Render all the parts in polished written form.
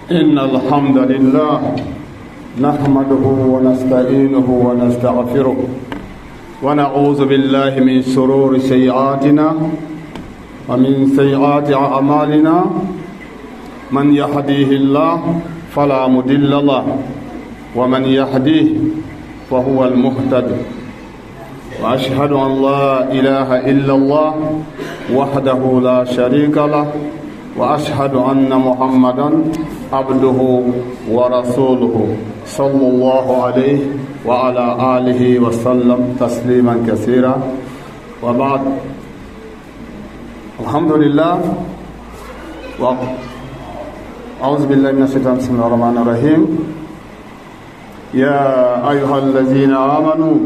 إن الحمد لله نحمده ونستعينه ونستغفره ونعوذ بالله من شرور سيئاتنا ومن سيئات أعمالنا من يهديه الله فلا مضل له ومن يهديه فهو المهتد وأشهد أن لا إله إلا الله وحده لا شريك له وأشهد أن محمدا عبده ورسوله صلى الله عليه وعلى آله وسلم تسليما كثيرا وبعد الحمد لله أعوذ بالله من الشيطان بسم الله الرحمن الرحيم يا أيها الذين آمنوا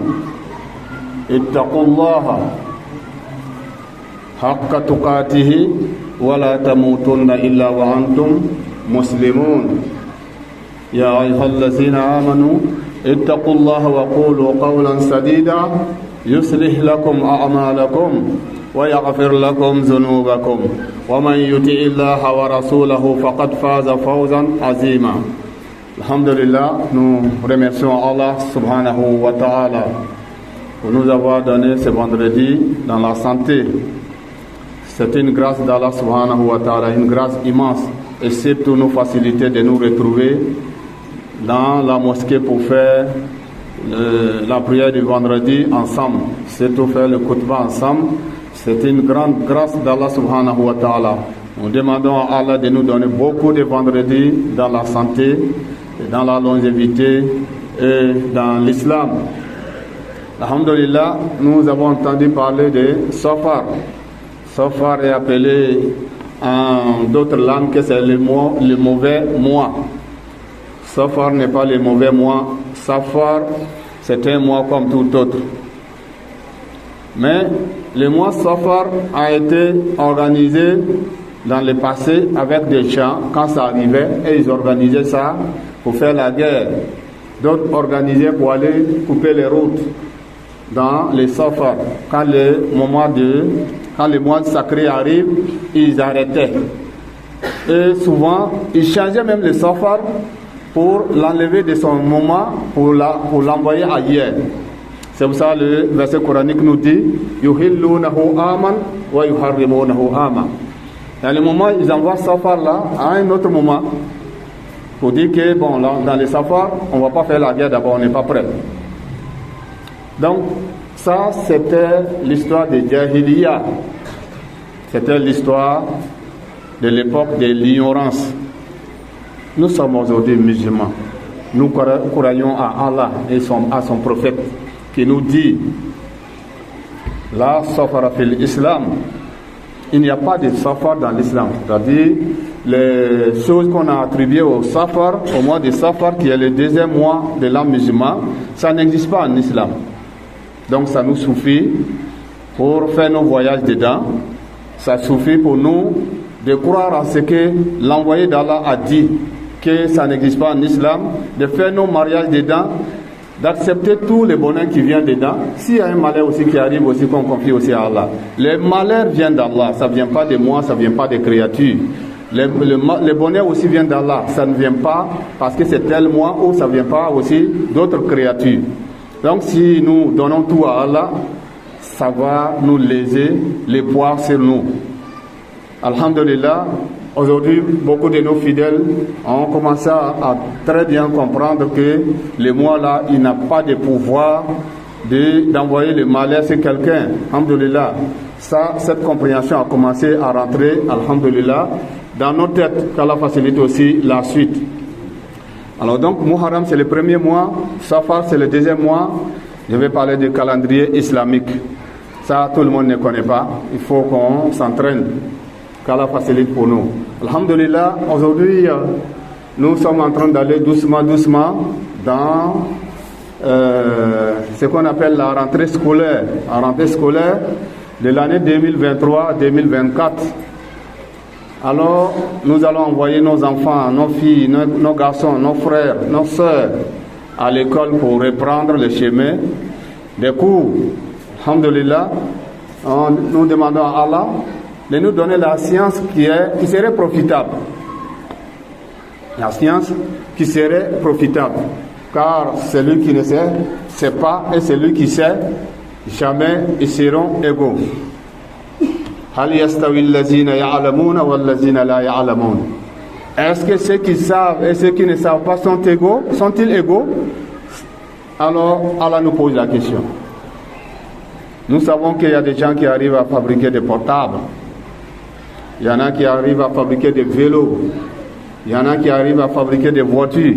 اتقوا الله حق تقاته ولا تموتن إلا وأنتم مسلمون يا أيها الذين آمنوا اتقوا الله وقولوا قولا سديدا يصلح لكم أعمالكم ويغفر لكم ذنوبكم ومن يطع الله ورسوله فقد فاز فوزا عظيما. Alhamdulillah, nous remercions Allah subhanahu wa ta'ala pour nous avoir donné ce vendredi dans la santé. C'est une grâce d'Allah subhanahu wa ta'ala, une grâce immense, et surtout nous faciliter de nous retrouver dans la mosquée pour faire la prière du vendredi ensemble, surtout faire le khutbah ensemble. C'est une grande grâce d'Allah subhanahu wa ta'ala. Nous demandons à Allah de nous donner beaucoup de vendredis dans la santé, dans la longévité et dans l'islam. Alhamdulillah, nous avons entendu parler de Safar. Safar est appelé en d'autres langues que c'est le mauvais mois. Safar n'est pas le mauvais mois. Safar, c'est un mois comme tout autre. Mais le mois Safar a été organisé dans le passé avec des gens quand ça arrivait, et ils organisaient ça pour faire la guerre. D'autres organisaient pour aller couper les routes dans les Safar. Quand le mois sacré arrive, ils arrêtaient. Et souvent, ils changeaient même le Safar pour l'enlever de son moment, pour l'envoyer ailleurs. C'est pour ça le verset coranique nous dit yuhillunahu aman wa yuharrimunahu aman. Dans le moment, ils envoient Safar là à un autre moment pour dire que bon, là, dans les Safar, on ne va pas faire la guerre d'abord, on n'est pas prêt. Donc, ça, c'était l'histoire de Jahiliya. C'était l'histoire de l'époque de l'ignorance. Nous sommes aujourd'hui musulmans. Nous croyons à Allah et à son prophète qui nous dit la safara fil islam. Il n'y a pas de safar dans l'islam. C'est-à-dire les choses qu'on a attribuées au safar, au mois de safar, qui est le deuxième mois de l'an musulman, ça n'existe pas en islam. Donc ça nous suffit pour faire nos voyages dedans. Ça suffit pour nous de croire à ce que l'envoyé d'Allah a dit, que ça n'existe pas en islam, de faire nos mariages dedans, d'accepter tous les bonheurs qui viennent dedans. S'il y a un malheur aussi qui arrive aussi, qu'on confie aussi à Allah. Le malheur vient d'Allah, ça ne vient pas de moi, ça ne vient pas des créatures. Le bonheur aussi vient d'Allah, ça ne vient pas parce que c'est tel moi, ou ça ne vient pas aussi d'autres créatures. Donc si nous donnons tout à Allah, ça va nous léser les poids sur nous. Alhamdulillah, aujourd'hui, beaucoup de nos fidèles ont commencé à très bien comprendre que le mois-là, il n'a pas de pouvoir d'envoyer le malheur sur quelqu'un. Alhamdulillah. Ça, cette compréhension a commencé à rentrer, alhamdulillah, dans nos têtes, qu'Allah facilite aussi la suite. Alors donc, Muharram, c'est le premier mois, Safar, c'est le deuxième mois. Je vais parler du calendrier islamique. Ça, tout le monde ne connaît pas. Il faut qu'on s'entraîne. Qu'Allah facilite pour nous. Alhamdulillah, aujourd'hui, nous sommes en train d'aller doucement dans ce qu'on appelle la rentrée scolaire. La rentrée scolaire de l'année 2023-2024. Alors, nous allons envoyer nos enfants, nos filles, nos garçons, nos frères, nos sœurs à l'école pour reprendre le chemin des cours. Alhamdulillah, nous demandons à Allah de nous donner la science qui serait profitable. La science qui serait profitable. Car celui qui ne sait pas, et celui qui sait, jamais ils seront égaux. Est-ce que ceux qui savent et ceux qui ne savent pas sont égaux? Sont-ils égaux? Alors Allah nous pose la question. Nous savons qu'il y a des gens qui arrivent à fabriquer des portables. Il y en a qui arrivent à fabriquer des vélos. Il y en a qui arrivent à fabriquer des voitures.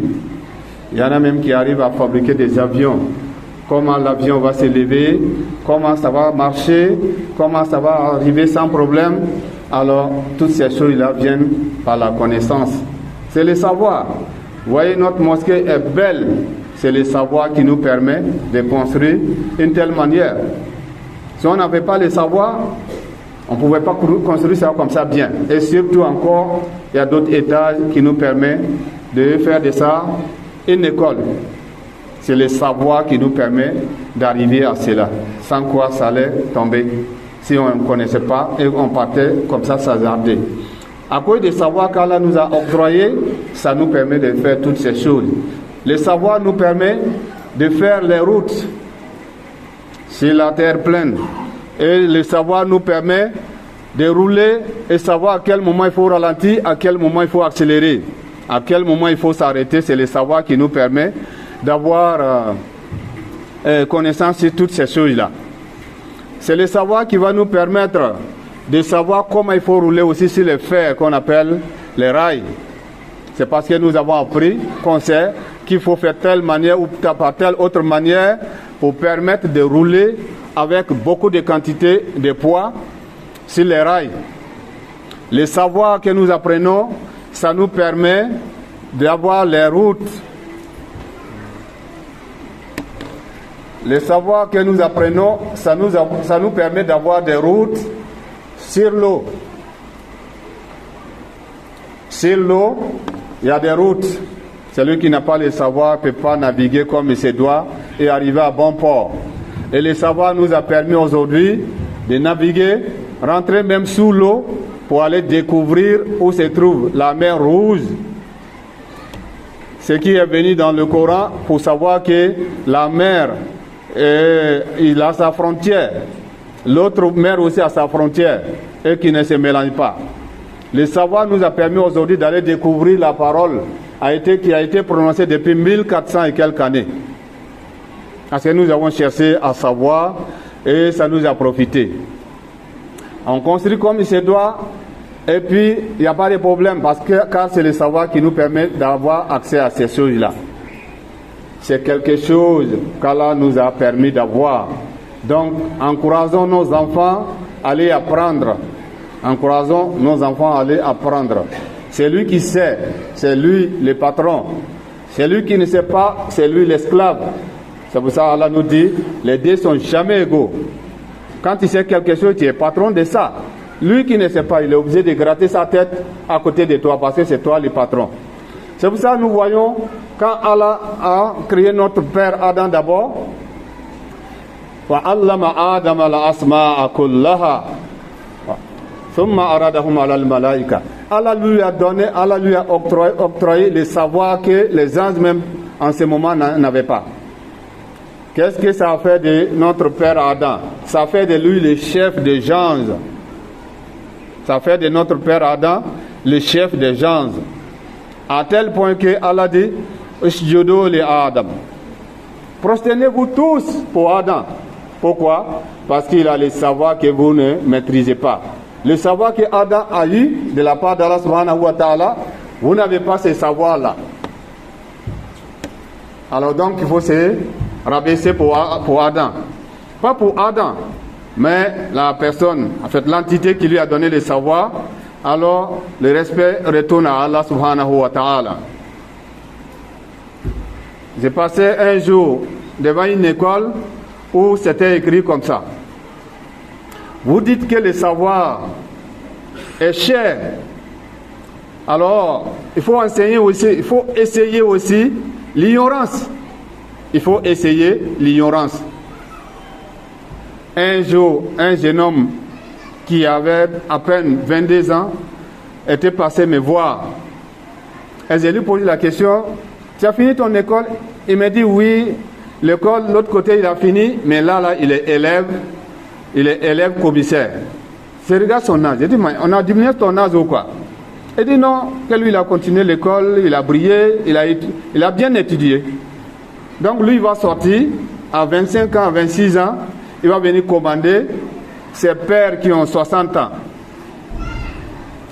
Il y en a même qui arrivent à fabriquer des avions. Comment l'avion va se lever, comment ça va marcher, comment ça va arriver sans problème. Alors, toutes ces choses-là viennent par la connaissance. C'est le savoir. Vous voyez, notre mosquée est belle. C'est le savoir qui nous permet de construire d'une telle manière. Si on n'avait pas le savoir, on ne pouvait pas construire ça comme ça bien. Et surtout encore, il y a d'autres étages qui nous permettent de faire de ça une école. C'est le savoir qui nous permet d'arriver à cela. Sans quoi ça allait tomber. Si on ne connaissait pas et on partait comme ça s'hasarder. À cause du savoir qu'Allah nous a octroyé, ça nous permet de faire toutes ces choses. Le savoir nous permet de faire les routes sur la terre pleine. Et le savoir nous permet de rouler et savoir à quel moment il faut ralentir, à quel moment il faut accélérer, à quel moment il faut s'arrêter. C'est le savoir qui nous permet d'avoir connaissance sur toutes ces choses-là. C'est le savoir qui va nous permettre de savoir comment il faut rouler aussi sur les fers qu'on appelle les rails. C'est parce que nous avons appris qu'on sait qu'il faut faire telle manière ou par telle autre manière pour permettre de rouler avec beaucoup de quantité de poids sur les rails. Le savoir que nous apprenons, ça nous permet d'avoir les routes. Le savoir que nous apprenons, ça nous permet d'avoir des routes sur l'eau. Sur l'eau, il y a des routes. Celui qui n'a pas le savoir ne peut pas naviguer comme il se doit et arriver à bon port. Et le savoir nous a permis aujourd'hui de naviguer, rentrer même sous l'eau pour aller découvrir où se trouve la mer Rouge. Ce qui est venu dans le Coran pour savoir que la mer, il a sa frontière. L'autre mer aussi a sa frontière et qui ne se mélange pas. Le savoir nous a permis aujourd'hui d'aller découvrir la parole qui a été prononcée depuis 1400 et quelques années. Parce que nous avons cherché à savoir et ça nous a profité. On construit comme il se doit et puis il n'y a pas de problème car c'est le savoir qui nous permet d'avoir accès à ces choses-là. C'est quelque chose qu'Allah nous a permis d'avoir. Donc, encourageons nos enfants à aller apprendre. Encourageons nos enfants à aller apprendre. C'est lui qui sait, c'est lui le patron. C'est lui qui ne sait pas, c'est lui l'esclave. C'est pour ça qu'Allah nous dit, les deux sont jamais égaux. Quand tu sais quelque chose, tu es patron de ça. Lui qui ne sait pas, il est obligé de gratter sa tête à côté de toi parce que c'est toi le patron. C'est pour ça que nous voyons, quand Allah a créé notre père Adam d'abord, وَعَلَّمَ آدَمَ الْأَسْمَاءَ كُلَّهَا ثُمَّ أَرَادَهُمْ عَلَى الْمَلَائِكَةِ. Allah lui a octroyé le savoir que les anges même en ce moment n'avaient pas. Qu'est-ce que ça a fait de notre père Adam? Ça a fait de lui le chef des anges. Ça fait de notre père Adam le chef des anges. À tel point que Allah dit Usjudu li Adam. Prosternez-vous tous pour Adam. Pourquoi? Parce qu'il a le savoir que vous ne maîtrisez pas. Le savoir que Adam a eu de la part d'Allah subhanahu wa ta'ala, vous n'avez pas ce savoir-là. Alors donc il faut se rabaisser pour Adam. Pas pour Adam, mais la personne, en fait l'entité qui lui a donné le savoir, alors le respect retourne à Allah subhanahu wa ta'ala. J'ai passé un jour devant une école où c'était écrit comme ça. Vous dites que le savoir est cher. Alors, il faut enseigner aussi, il faut essayer aussi l'ignorance. Il faut essayer l'ignorance. Un jour, un jeune homme qui avait à peine 22 ans était passé me voir. Et je lui pose la question, tu as fini ton école? Il me dit oui, l'école, l'autre côté il a fini, mais là il est élève commissaire. Je regarde son âge, je dis, mais on a diminué ton âge ou quoi? Il dit non, que lui il a continué l'école, il a brillé, il a bien étudié. Donc lui il va sortir à 25 ans, à 26 ans, il va venir commander ses pères qui ont 60 ans,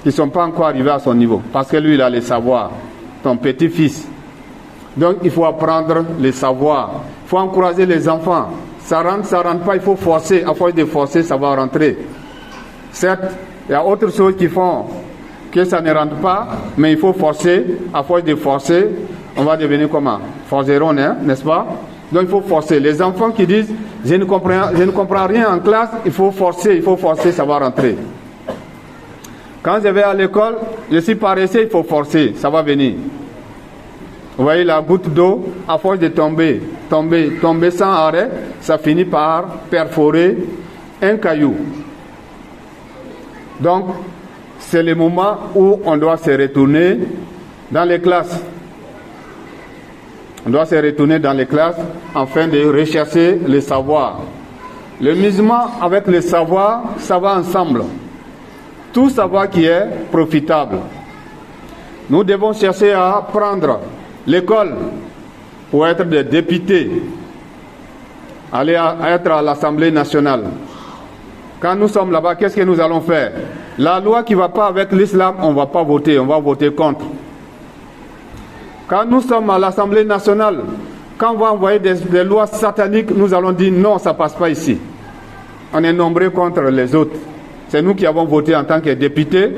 qui ne sont pas encore arrivés à son niveau, parce que lui il a les savoirs, ton petit-fils. Donc il faut apprendre les savoirs, il faut encourager les enfants. Ça rentre pas, il faut forcer, à force de forcer, ça va rentrer. Certes, il y a autres choses qui font que ça ne rentre pas, mais il faut forcer, à force de forcer, on va devenir comment? Forgeron, hein, n'est-ce pas? Donc il faut forcer. Les enfants qui disent je ne comprends rien en classe, il faut forcer, ça va rentrer. Quand je vais à l'école, je suis paresseux, il faut forcer, ça va venir. Vous voyez la goutte d'eau, à force de tomber sans arrêt, ça finit par perforer un caillou. Donc, c'est le moment où on doit se retourner dans les classes. On doit se retourner dans les classes afin de rechercher le savoir. Le musulman avec le savoir, ça va ensemble. Tout savoir qui est profitable. Nous devons chercher à apprendre l'école pour être des députés, aller être à l'Assemblée nationale. Quand nous sommes là-bas, qu'est-ce que nous allons faire? La loi qui ne va pas avec l'islam, on ne va pas voter, on va voter contre. Quand nous sommes à l'Assemblée nationale, quand on va envoyer des lois sataniques, nous allons dire non, ça ne passe pas ici. On est nombreux contre les autres. C'est nous qui avons voté en tant que députés.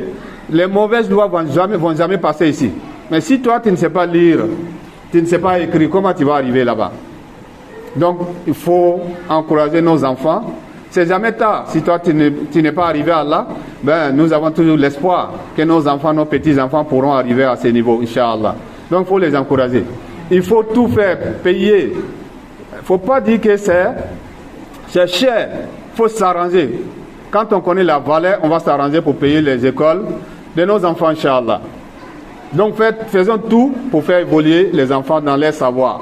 Les mauvaises lois ne vont jamais passer ici. Mais si toi, tu ne sais pas lire, tu ne sais pas écrire, comment tu vas arriver là-bas? Donc, il faut encourager nos enfants. C'est jamais tard. Si toi, tu n'es pas arrivé à là, nous avons toujours l'espoir que nos enfants, nos petits-enfants pourront arriver à ce niveau, Inch'Allah. Donc, il faut les encourager. Il faut tout faire, payer. Il ne faut pas dire que c'est cher. Il faut s'arranger. Quand on connaît la valeur, on va s'arranger pour payer les écoles de nos enfants, Inch'Allah. Donc, faisons tout pour faire évoluer les enfants dans leur savoir.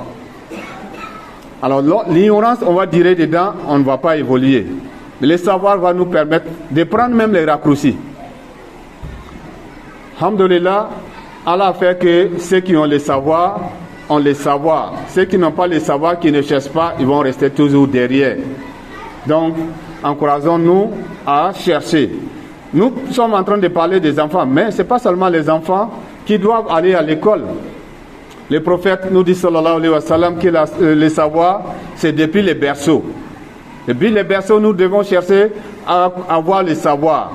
Alors, l'ignorance, on va dire dedans, on ne va pas évoluer. Mais le savoir va nous permettre de prendre même les raccourcis. Alhamdulillah, Allah a fait que ceux qui ont le savoir, ont le savoir. Ceux qui n'ont pas le savoir, qui ne cherchent pas, ils vont rester toujours derrière. Donc, encourageons-nous à chercher. Nous sommes en train de parler des enfants, mais ce n'est pas seulement les enfants qui doivent aller à l'école. Le prophète nous dit, sallallahu alayhi wa sallam, que le savoir, c'est depuis les berceaux. Depuis les berceaux, nous devons chercher à avoir le savoir.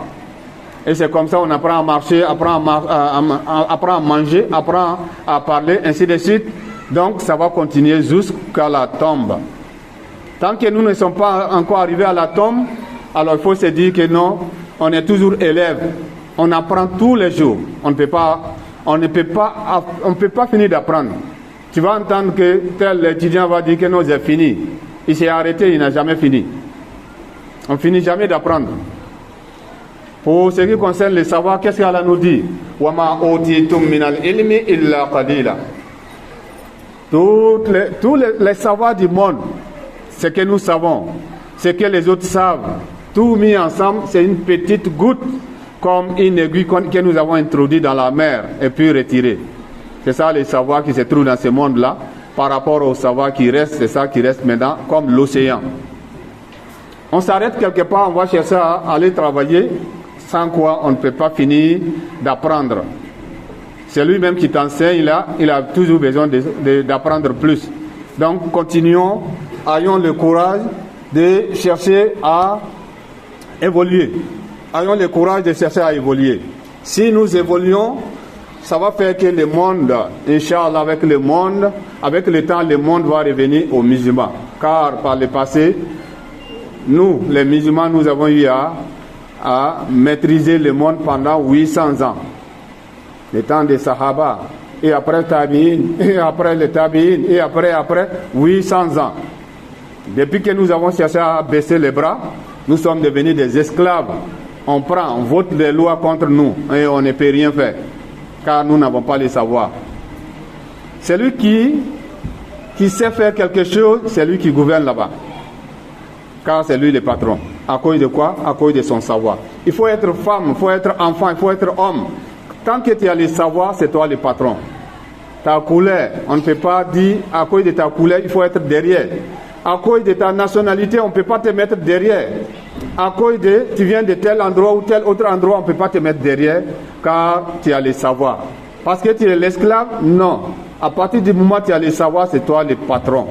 Et c'est comme ça qu'on apprend à marcher, apprend à manger, apprend à parler, ainsi de suite. Donc, ça va continuer jusqu'à la tombe. Tant que nous ne sommes pas encore arrivés à la tombe, alors il faut se dire que non, on est toujours élève. On apprend tous les jours. On ne peut pas finir d'apprendre. Tu vas entendre que tel étudiant va dire que non, j'ai fini. Il s'est arrêté, il n'a jamais fini. On ne finit jamais d'apprendre. Pour ce qui concerne le savoir, qu'est-ce qu'Allah nous dit? وَمَا أُوتِيتُم مِّنَ الْعِلْمِ إِلَّا قَلِيلًا. Tous les savoirs du monde, ce que nous savons, ce que les autres savent, tout mis ensemble, c'est une petite goutte, comme une aiguille que nous avons introduite dans la mer et puis retirée. C'est ça les savoirs qui se trouvent dans ce monde-là, par rapport au savoir qui reste, c'est ça qui reste maintenant, comme l'océan. On s'arrête quelque part, on va chercher à aller travailler, sans quoi on ne peut pas finir d'apprendre. C'est lui-même qui t'enseigne, il a toujours besoin d'apprendre plus. Donc continuons, ayons le courage de chercher à évoluer. Ayons le courage de chercher à évoluer. Si nous évoluons, ça va faire que le monde, Inch'Allah, avec le temps, le monde va revenir aux musulmans. Car par le passé, nous, les musulmans, nous avons eu à maîtriser le monde pendant 800 ans. Le temps des Sahaba, et après Tabi'in, et après les Tabi'in, et après 800 ans. Depuis que nous avons cherché à baisser les bras, nous sommes devenus des esclaves. On vote des lois contre nous et on ne peut rien faire, car nous n'avons pas le savoir. Celui qui sait faire quelque chose, c'est lui qui gouverne là-bas. Car c'est lui le patron. À cause de quoi? À cause de son savoir. Il faut être femme, il faut être enfant, il faut être homme. Tant que tu as le savoir, c'est toi le patron. Ta couleur, on ne peut pas dire à cause de ta couleur, il faut être derrière. À cause de ta nationalité, on ne peut pas te mettre derrière. À cause de tu viens de tel endroit ou tel autre endroit, on ne peut pas te mettre derrière car tu as le savoir. Parce que tu es l'esclave? Non. À partir du moment où tu as le savoir, c'est toi le patron.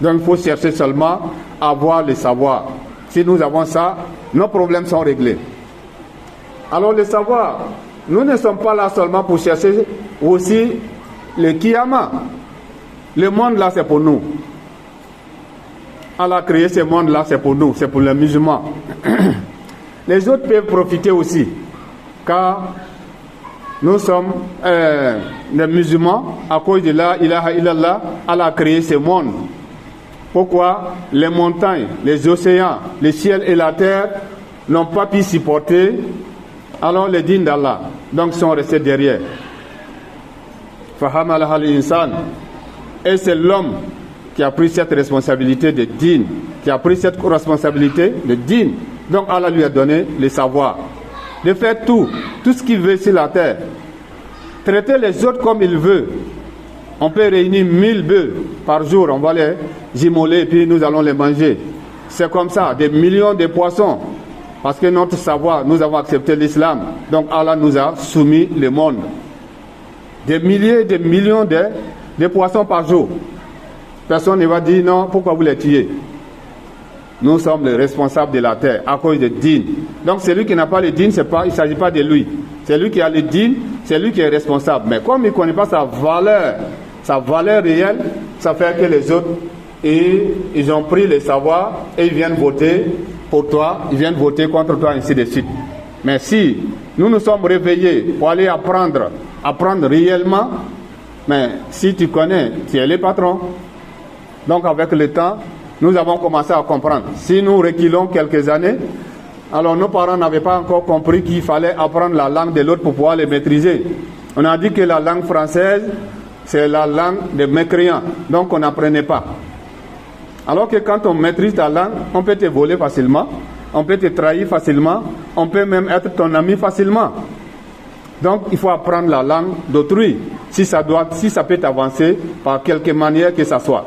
Donc il faut chercher seulement à avoir le savoir. Si nous avons ça, nos problèmes sont réglés. Alors le savoir, nous ne sommes pas là seulement pour chercher aussi le Kiyama. Le monde là, c'est pour nous. Allah a créé ce monde-là, c'est pour nous, c'est pour les musulmans. Les autres peuvent profiter aussi, car nous sommes les musulmans, à cause de la ilaha illallah, Allah a créé ce monde. Pourquoi les montagnes, les océans, le ciel et la terre n'ont pas pu supporter, alors les dînes d'Allah, donc sont restés derrière. Fahamalaha al-insan, et c'est l'homme qui a pris cette responsabilité de dîne, qui a pris cette responsabilité de dîne. Donc Allah lui a donné le savoir, de faire tout ce qu'il veut sur la terre. Traiter les autres comme il veut. On peut réunir 1000 bœufs par jour, on va les immoler et puis nous allons les manger. C'est comme ça, des millions de poissons. Parce que notre savoir, nous avons accepté l'islam. Donc Allah nous a soumis le monde. Des milliers, des millions de poissons par jour. Personne ne va dire non, pourquoi vous les tuez? Nous sommes les responsables de la terre à cause de dîn. Donc celui qui n'a pas le dîn, il ne s'agit pas de lui. C'est lui qui a le dîn, c'est lui qui est responsable. Mais comme il ne connaît pas sa valeur réelle, ça fait que les autres, ils ont pris le savoir et ils viennent voter pour toi, ils viennent voter contre toi, ainsi de suite. Mais si nous nous sommes réveillés pour aller apprendre réellement, mais si tu connais, tu es le patron. Donc avec le temps, nous avons commencé à comprendre. Si nous reculons quelques années, alors nos parents n'avaient pas encore compris qu'il fallait apprendre la langue de l'autre pour pouvoir les maîtriser. On a dit que la langue française, c'est la langue des mécréants. Donc on n'apprenait pas. Alors que quand on maîtrise ta langue, on peut te voler facilement, on peut te trahir facilement, on peut même être ton ami facilement. Donc il faut apprendre la langue d'autrui, si ça peut t'avancer par quelque manière que ça soit.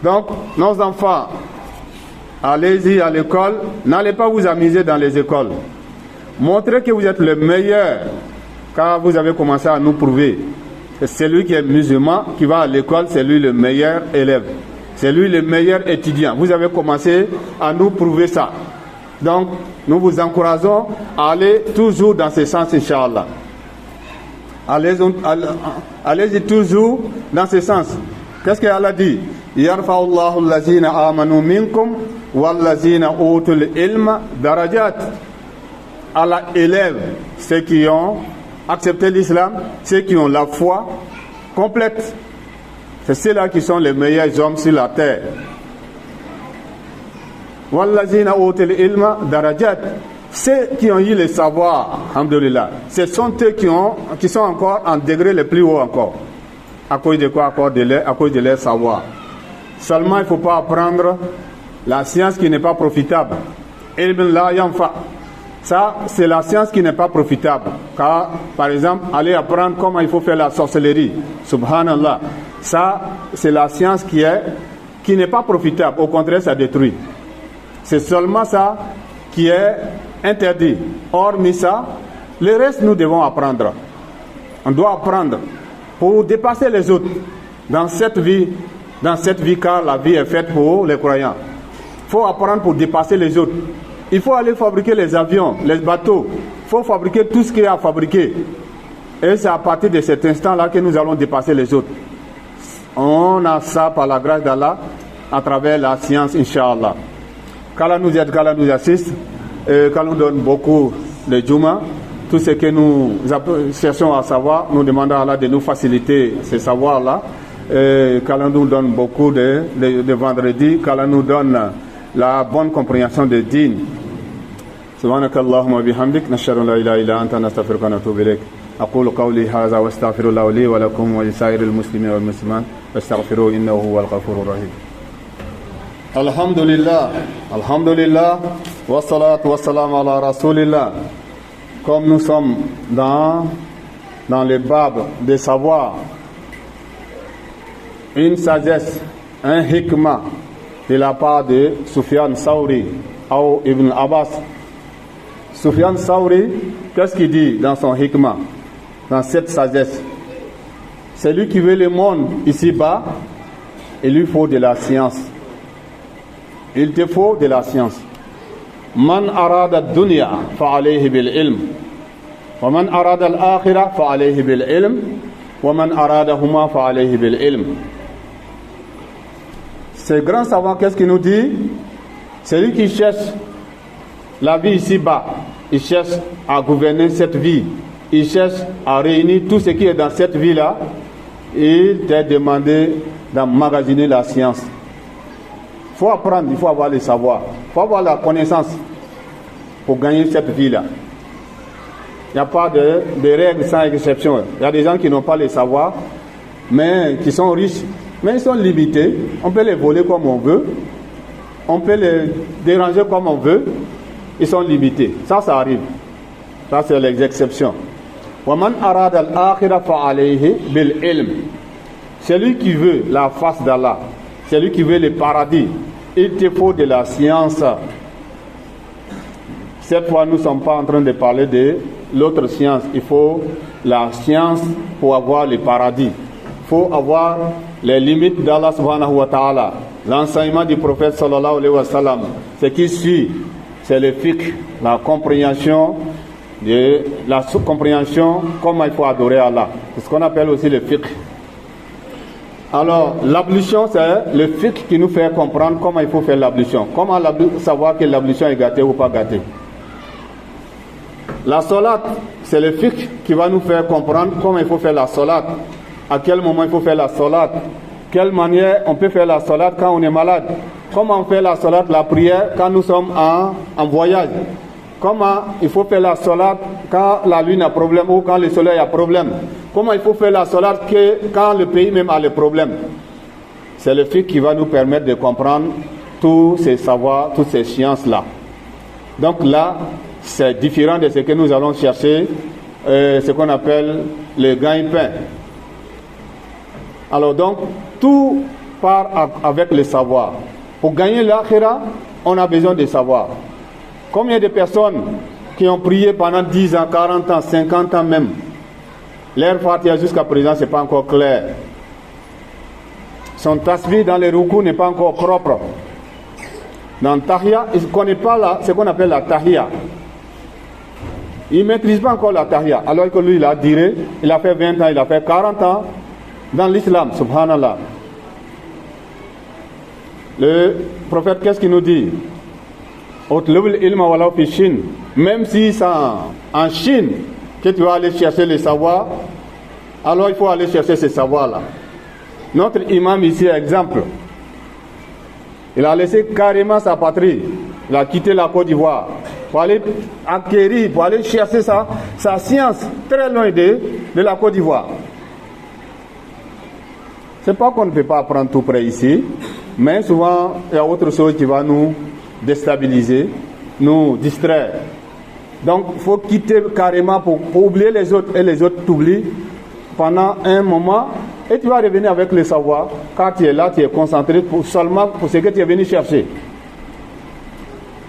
Donc, nos enfants, allez-y à l'école, n'allez pas vous amuser dans les écoles. Montrez que vous êtes le meilleur, car vous avez commencé à nous prouver. C'est celui qui est musulman, qui va à l'école, c'est lui le meilleur élève. C'est lui le meilleur étudiant. Vous avez commencé à nous prouver ça. Donc, nous vous encourageons à aller toujours dans ce sens, Inch'Allah. Allez-y toujours dans ce sens. Qu'est-ce qu'Allah dit? Yarfa'ullahu allazina amanu minkum wallazina utul ilma darajat. Allah élève ceux qui ont accepté l'islam, ceux qui ont la foi complète. C'est ceux-là qui sont les meilleurs hommes sur la terre. Wallazina utul ilma darajat. Ceux qui ont eu le savoir, alhamdulillah, ce sont eux qui sont encore en degré le plus haut encore. À cause de quoi? À cause de leur savoir. Seulement, il ne faut pas apprendre la science qui n'est pas profitable. Ilm la yanfa. Ça, c'est la science qui n'est pas profitable. Car, par exemple, aller apprendre comment il faut faire la sorcellerie. Subhanallah. Ça, c'est la science qui n'est pas profitable. Au contraire, ça détruit. C'est seulement ça qui est interdit. Hormis ça, le reste, nous devons apprendre. On doit apprendre pour dépasser les autres dans cette vie, car la vie est faite pour les croyants. Il faut apprendre pour dépasser les autres. Il faut aller fabriquer les avions, les bateaux. Il faut fabriquer tout ce qu'il y a à fabriquer. Et c'est à partir de cet instant-là que nous allons dépasser les autres. On a ça par la grâce d'Allah, à travers la science, Inch'Allah. Qu'Allah nous aide, qu'Allah nous assiste, qu'Allah nous donne beaucoup de Juma. Tout ce que nous cherchons à savoir, nous demandons à Allah de nous faciliter ce savoir-là. Qu'Allah nous donne beaucoup de vendredi, qu'Allah nous donne la bonne compréhension de dîn. Subhanakallahumma bihamdik, nashhadu an la ilaha illa anta, nastaghfiruka wa natubu ilayk. أقول قولي هذا واستغفر الله لي ولكم ولسائر المسلمين والمسلمات فاستغفروه إنه هو الغفور الرحيم. الحمد لله والصلاة والسلام على رسول الله. Comme nous sommes dans le bab de savoir, une sagesse, un hikmah de la part de Sufyan Sauri ou Ibn Abbas. Sufyan Sauri, qu'est-ce qu'il dit dans son hikmah, dans cette sagesse? C'est lui qui veut le monde ici-bas, il lui faut de la science. Il te faut de la science. Man arada ad-dunya fa alayhi bil ilm wa man arada al-akhirah fa alayhi bil ilm wa man aradahuma fa alayhi bil ilm. Ce grand savant, qu'est-ce qu'il nous dit? C'est lui qui cherche la vie ici-bas, il cherche à gouverner cette vie, il cherche à réunir tout ce qui est dans cette vie-là. Il t'a demandé d'emmagasiner la science. Il faut apprendre, il faut avoir le savoir, il faut avoir la connaissance pour gagner cette vie-là. Il n'y a pas de règles sans exception. Il y a des gens qui n'ont pas le savoir, mais qui sont riches, mais ils sont limités. On peut les voler comme on veut, on peut les déranger comme on veut. Ils sont limités. Ça arrive. Ça, c'est les exceptions. وَمَنْ أَرَادَ الْآخِرَةَ فَعَلَيْهِ بِالْعِلْمِ. Celui qui veut la face d'Allah, celui qui veut le paradis, il te faut de la science. Cette fois, nous ne sommes pas en train de parler de l'autre science. Il faut la science pour avoir le paradis. Il faut avoir les limites d'Allah subhanahu wa ta'ala. L'enseignement du prophète sallallahu alayhi wa sallam. Ce qui suit, c'est le fiqh, la compréhension, comment il faut adorer Allah. C'est ce qu'on appelle aussi le fiqh. Alors, l'ablution, c'est le fiqh qui nous fait comprendre comment il faut faire l'ablution. Comment savoir que l'ablution est gâtée ou pas gâtée. La salat, c'est le fiqh qui va nous faire comprendre comment il faut faire la salat. À quel moment il faut faire la salat. Quelle manière on peut faire la salat quand on est malade. Comment on fait la salat, la prière, quand nous sommes en voyage. Comment il faut faire la salat quand la lune a problème ou quand le soleil a problème. Comment il faut faire la salat quand le pays même a le problème. C'est le fiqh qui va nous permettre de comprendre tous ces savoirs, toutes ces sciences-là. Donc là, c'est différent de ce que nous allons chercher, ce qu'on appelle le gagne-pain. Alors donc, tout part avec le savoir. Pour gagner l'akhira, on a besoin de savoir. Combien de personnes qui ont prié pendant 10 ans, 40 ans, 50 ans même, leur Fatiha jusqu'à présent, ce n'est pas encore clair. Son tasbih dans les rukus n'est pas encore propre. Dans Tahiyya, il ne connaît pas ce qu'on appelle la Tahiyya. Il ne maîtrise pas encore la Tahiyya. Alors que lui, il a duré, il a fait 20 ans, il a fait 40 ans dans l'islam, subhanallah. Le prophète, qu'est-ce qu'il nous dit? Même si c'est en Chine que tu vas aller chercher les savoirs, alors il faut aller chercher ces savoirs-là. Notre imam ici, exemple, il a laissé carrément sa patrie, il a quitté la Côte d'Ivoire pour aller acquérir, pour aller chercher sa science très loin de la Côte d'Ivoire. C'est pas qu'on ne peut pas apprendre tout près ici, mais souvent il y a autre chose qui va nous déstabiliser, nous distraire. Donc il faut quitter carrément pour oublier les autres et les autres t'oublient pendant un moment et tu vas revenir avec le savoir. Quand tu es là, tu es concentré seulement pour ce que tu es venu chercher.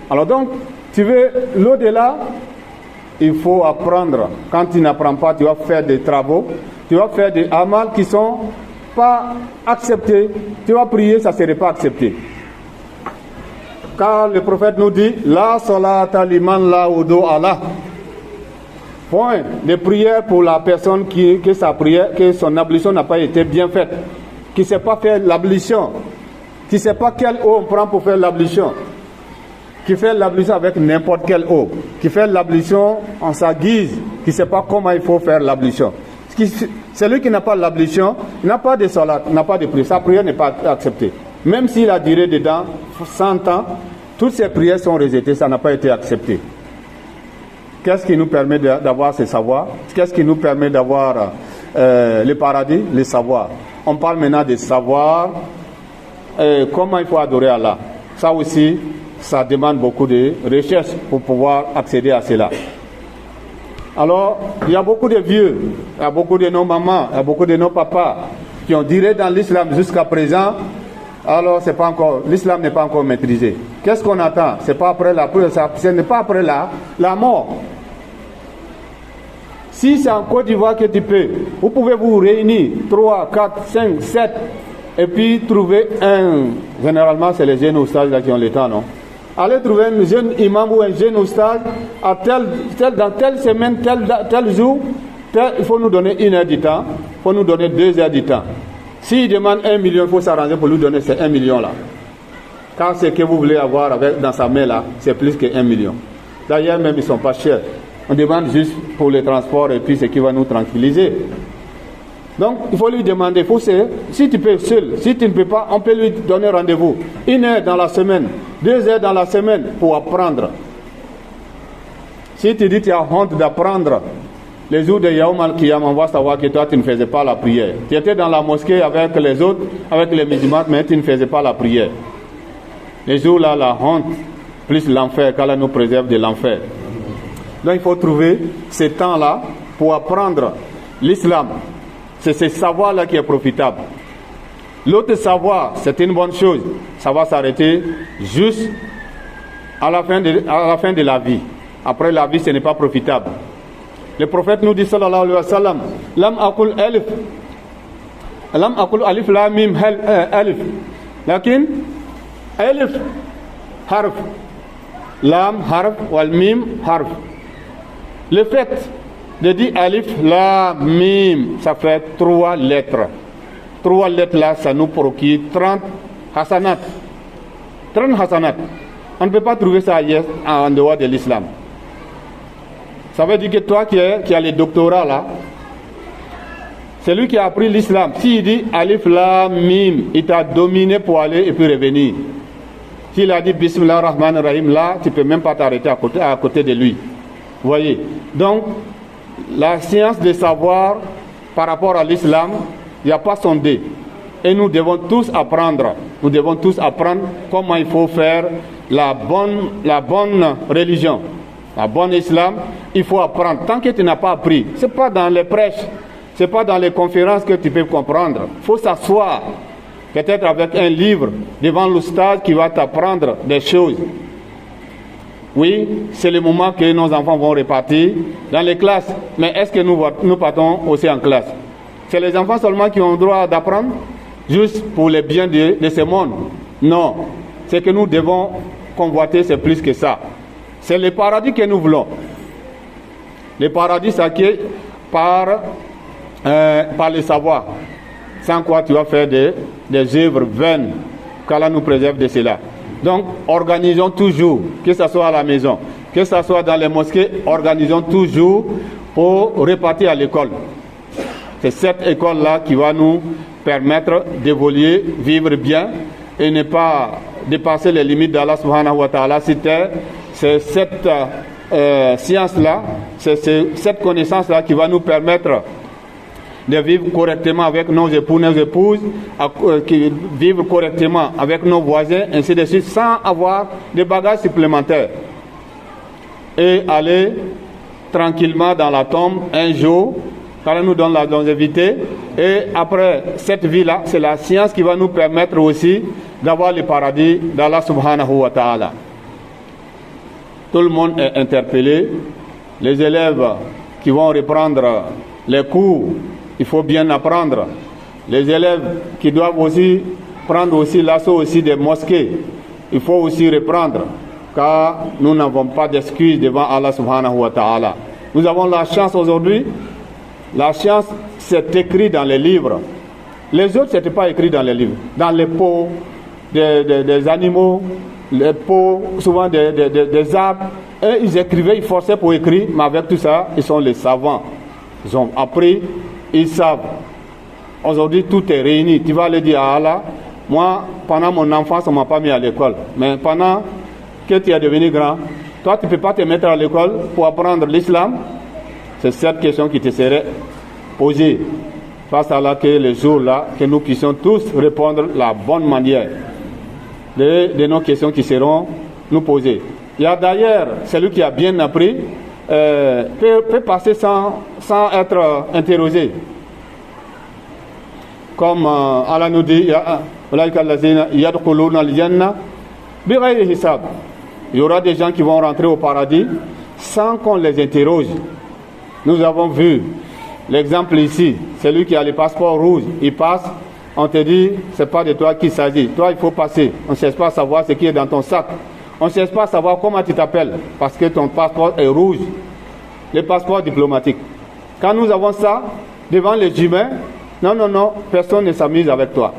Alors donc, tu veux l'au-delà, il faut apprendre. Quand tu n'apprends pas, tu vas faire des travaux, tu vas faire des amals qui sont pas acceptés. Tu vas prier, ça ne serait pas accepté. Car le prophète nous dit la salata liman la wudu Allah. Point de prière pour la personne que sa prière, que son ablution n'a pas été bien faite, qui ne sait pas faire l'ablution, qui ne sait pas quelle eau on prend pour faire l'ablution, qui fait l'ablution avec n'importe quelle eau, qui fait l'ablution en sa guise, qui ne sait pas comment il faut faire l'ablution. Celui qui n'a pas l'ablution, n'a pas de salat, n'a pas de prière, sa prière n'est pas acceptée. Même s'il a duré dedans 100 ans, toutes ses prières sont rejetées, ça n'a pas été accepté. Qu'est-ce qui nous permet d'avoir ces savoirs? Qu'est-ce qui nous permet d'avoir le paradis? Les savoirs. On parle maintenant des savoirs. Comment il faut adorer Allah? Ça aussi, ça demande beaucoup de recherche pour pouvoir accéder à cela. Alors, il y a beaucoup de vieux, il y a beaucoup de nos mamans, il y a beaucoup de nos papas qui ont duré dans l'islam jusqu'à présent. Alors, l'islam n'est pas encore maîtrisé. Qu'est-ce qu'on attend? Ce n'est pas après la mort. Si c'est en Côte d'Ivoire que tu peux, vous pouvez vous réunir 3, 4, 5, 7 et puis trouver généralement c'est les jeunes ostages là qui ont le temps, non? Allez trouver un jeune imam ou un jeune oustage dans telle semaine, tel jour, il faut nous donner 1 heure du temps, il faut nous donner 2 heures du temps. S'il demande 1 million, il faut s'arranger pour lui donner ces 1 million là. Car ce que vous voulez avoir dans sa main là, c'est plus que 1 million. D'ailleurs même ils ne sont pas chers. On demande juste pour les transports et puis ce qui va nous tranquilliser. Donc, il faut lui demander, si tu peux seul, si tu ne peux pas, on peut lui donner rendez-vous. 1 heure dans la semaine, 2 heures dans la semaine pour apprendre. Si tu dis que tu as honte d'apprendre, les jours de Yaoum al-Qiyam, on va savoir que toi, tu ne faisais pas la prière. Tu étais dans la mosquée avec les autres, avec les musulmans, mais tu ne faisais pas la prière. Les jours là, la honte, plus l'enfer, qu'Allah nous préserve de l'enfer. Donc, il faut trouver ce temps-là pour apprendre l'islam. C'est ce savoir-là qui est profitable. L'autre savoir, c'est une bonne chose. Ça va s'arrêter juste à la fin de la vie. Après la vie, ce n'est pas profitable. Le prophète nous dit, sallallahu alayhi wa sallam, Lam akul alif la mim alif. Lakin, alif harf. Lam harf wal mim harf. Le fait de dire alif, la, mim, ça fait 3 lettres. 3 lettres là, ça nous procure 30 hasanat. 30 hasanat. On ne peut pas trouver ça ailleurs en dehors de l'islam. Ça veut dire que toi qui as le doctorat là, c'est lui qui a appris l'islam. S'il dit alif, la, mim, il t'a dominé pour aller et puis revenir. S'il a dit bismillah rahman rahim, là, tu ne peux même pas t'arrêter à côté de lui. Vous voyez? Donc, la science de savoir par rapport à l'islam, il n'y a pas sondé. Et nous devons tous apprendre. Nous devons tous apprendre comment il faut faire la bonne religion. La bonne islam, il faut apprendre. Tant que tu n'as pas appris, ce n'est pas dans les prêches, ce n'est pas dans les conférences que tu peux comprendre. Il faut s'asseoir, peut-être avec un livre, devant l'oustaz qui va t'apprendre des choses. Oui, c'est le moment que nos enfants vont repartir dans les classes. Mais est-ce que nous partons aussi en classe? C'est les enfants seulement qui ont le droit d'apprendre, juste pour le bien de ce monde? Non. Ce que nous devons convoiter, c'est plus que ça. C'est le paradis que nous voulons. Le paradis, c'est par le savoir. Sans quoi tu vas faire des œuvres vaines. Qu'Allah nous préserve de cela. Donc, organisons toujours, que ce soit à la maison, que ce soit dans les mosquées, organisons toujours pour repartir à l'école. C'est cette école-là qui va nous permettre d'évoluer, vivre bien et ne pas dépasser les limites d'Allah subhanahu wa ta'ala. C'est cette science-là, c'est cette connaissance-là qui va nous permettre de vivre correctement avec nos époux, nos épouses, vivre correctement avec nos voisins, ainsi de suite, sans avoir de bagages supplémentaires. Et aller tranquillement dans la tombe un jour, car nous donne la longévité. Et après cette vie-là, c'est la science qui va nous permettre aussi d'avoir le paradis d'Allah subhanahu wa ta'ala. Tout le monde est interpellé. Les élèves qui vont reprendre les cours, il faut bien apprendre. Les élèves qui doivent aussi prendre aussi l'assaut aussi des mosquées, il faut aussi reprendre, car nous n'avons pas d'excuses devant Allah subhanahu wa ta'ala. Nous avons la chance aujourd'hui. La science, c'est écrit dans les livres. Les autres, ce n'était pas écrit dans les livres. Dans les peaux des animaux, les peaux, souvent des arbres. Et ils écrivaient, ils forçaient pour écrire, mais avec tout ça, ils sont les savants. Ils ont appris, ils savent. Aujourd'hui, tout est réuni. Tu vas aller dire à Allah, moi, pendant mon enfance, on ne m'a pas mis à l'école. Mais pendant que tu es devenu grand, Toi, tu ne peux pas te mettre à l'école pour apprendre l'islam. C'est cette question qui te serait posée. Face à laquelle les jours-là, que nous puissions tous répondre la bonne manière de nos questions qui seront nous posées. Il y a d'ailleurs celui qui a bien appris peut passer sans être interrogé. Comme Allah nous dit, il y aura des gens qui vont rentrer au paradis sans qu'on les interroge. Nous avons vu l'exemple ici, celui qui a le passeport rouge, il passe, on te dit, c'est pas de toi qu'il s'agit. Toi, il faut passer. On ne cherche pas à savoir ce qui est dans ton sac. On ne cherche pas à savoir comment tu t'appelles, parce que ton passeport est rouge. Le passeport diplomatique. Quand nous avons ça, devant les humains, non, personne ne s'amuse avec toi.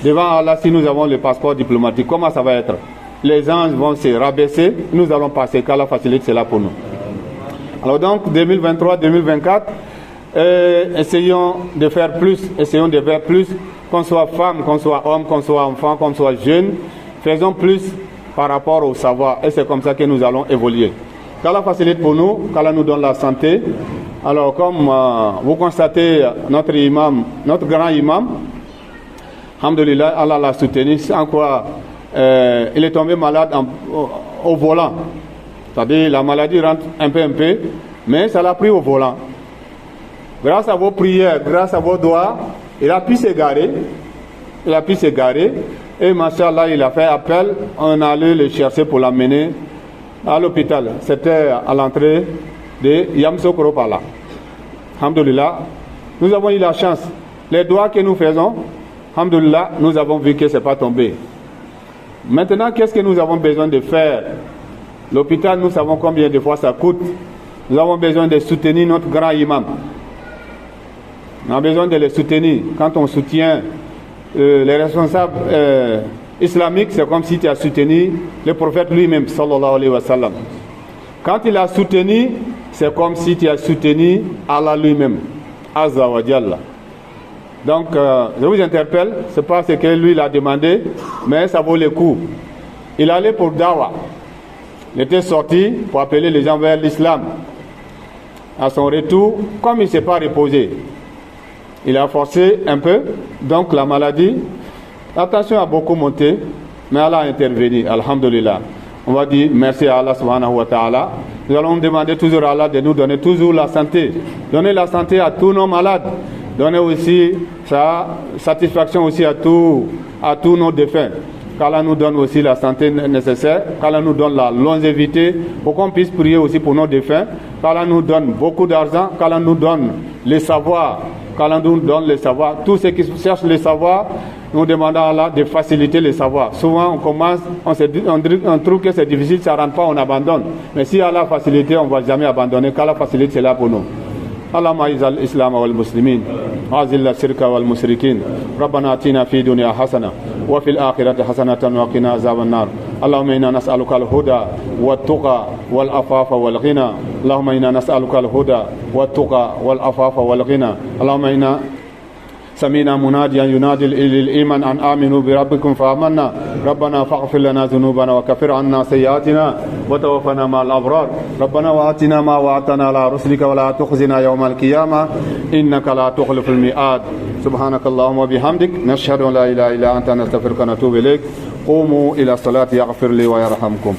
Devant Allah, si nous avons le passeport diplomatique, comment ça va être? Les anges vont se rabaisser, nous allons passer, qu'Allah facilite cela pour nous. Alors donc, 2023-2024, essayons de faire plus, qu'on soit femme, qu'on soit homme, qu'on soit enfant, qu'on soit jeune, faisons plus par rapport au savoir, et c'est comme ça que nous allons évoluer. Qu'Allah facilite pour nous, qu'Allah nous donne la santé. Alors comme vous constatez, notre grand imam, alhamdulillah, Allah l'a soutenu, sans quoi il est tombé malade au volant. C'est-à-dire la maladie rentre un peu, mais ça l'a pris au volant. Grâce à vos prières, grâce à vos doigts, il a pu s'égarer. Et machallah, il a fait appel, on allait le chercher pour l'amener à l'hôpital. C'était à l'entrée de Yamsokro Pala. Alhamdulillah, nous avons eu la chance. Les doigts que nous faisons, alhamdulillah, nous avons vu que ce n'est pas tombé. Maintenant, qu'est-ce que nous avons besoin de faire? L'hôpital, nous savons combien de fois ça coûte. Nous avons besoin de soutenir notre grand imam. On a besoin de les soutenir. Quand on soutient les responsables islamiques, c'est comme si tu as soutenu le prophète lui-même, sallallahu alayhi wa sallam. Quand il a soutenu, c'est comme si tu as soutenu Allah lui-même, azza wa jalla. Donc, je vous interpelle, c'est pas ce que lui il a demandé, mais ça vaut le coup. Il allait pour Dawa. Il était sorti pour appeler les gens vers l'islam. À son retour, comme il ne s'est pas reposé, il a forcé un peu, donc la maladie, la tension a beaucoup monté, mais Allah a intervenu, alhamdulillah. On va dire merci à Allah subhanahu wa ta'ala. Nous allons demander toujours à Allah de nous donner toujours la santé. Donner la santé à tous nos malades. Donner aussi sa satisfaction aussi à tous nos défunts. Qu'Allah nous donne aussi la santé nécessaire, qu'Allah nous donne la longévité, pour qu'on puisse prier aussi pour nos défunts, qu'Allah nous donne beaucoup d'argent, qu'Allah nous donne les savoirs, qu'Allah nous donne les savoirs. Tous ceux qui cherchent les savoirs, nous demandons à Allah de faciliter les savoirs. Souvent on commence, on trouve que c'est difficile, ça ne rentre pas, on abandonne. Mais si Allah facilite, on ne va jamais abandonner, qu'Allah facilite, c'est là pour nous. اللهم اعز الاسلام والمسلمين واذل الشرك والمشركين ربنا اتنا في الدنيا حسنه وفي الاخره حسنه وقنا عذاب النار اللهم انا نسالك الهدى والتقى والعفاف والغنى اللهم انا نسالك الهدى والتقى والعفاف والغنى اللهم انا سمينا مناديا ينادي للإيمان أن آمنوا بربكم فآمنا ربنا فاغفر لنا ذنوبنا وكفر عنا سيئاتنا وتوفنا مع الأبرار ربنا وآتنا ما وعدتنا على رسلك ولا تخزنا يوم القيامة إنك لا تخلف الميعاد سبحانك اللهم وبحمدك نشهد أن لا إله إلا أنت نستغفرك ونتوب إليك قوموا إلى الصلاة يغفر لي ويرحمكم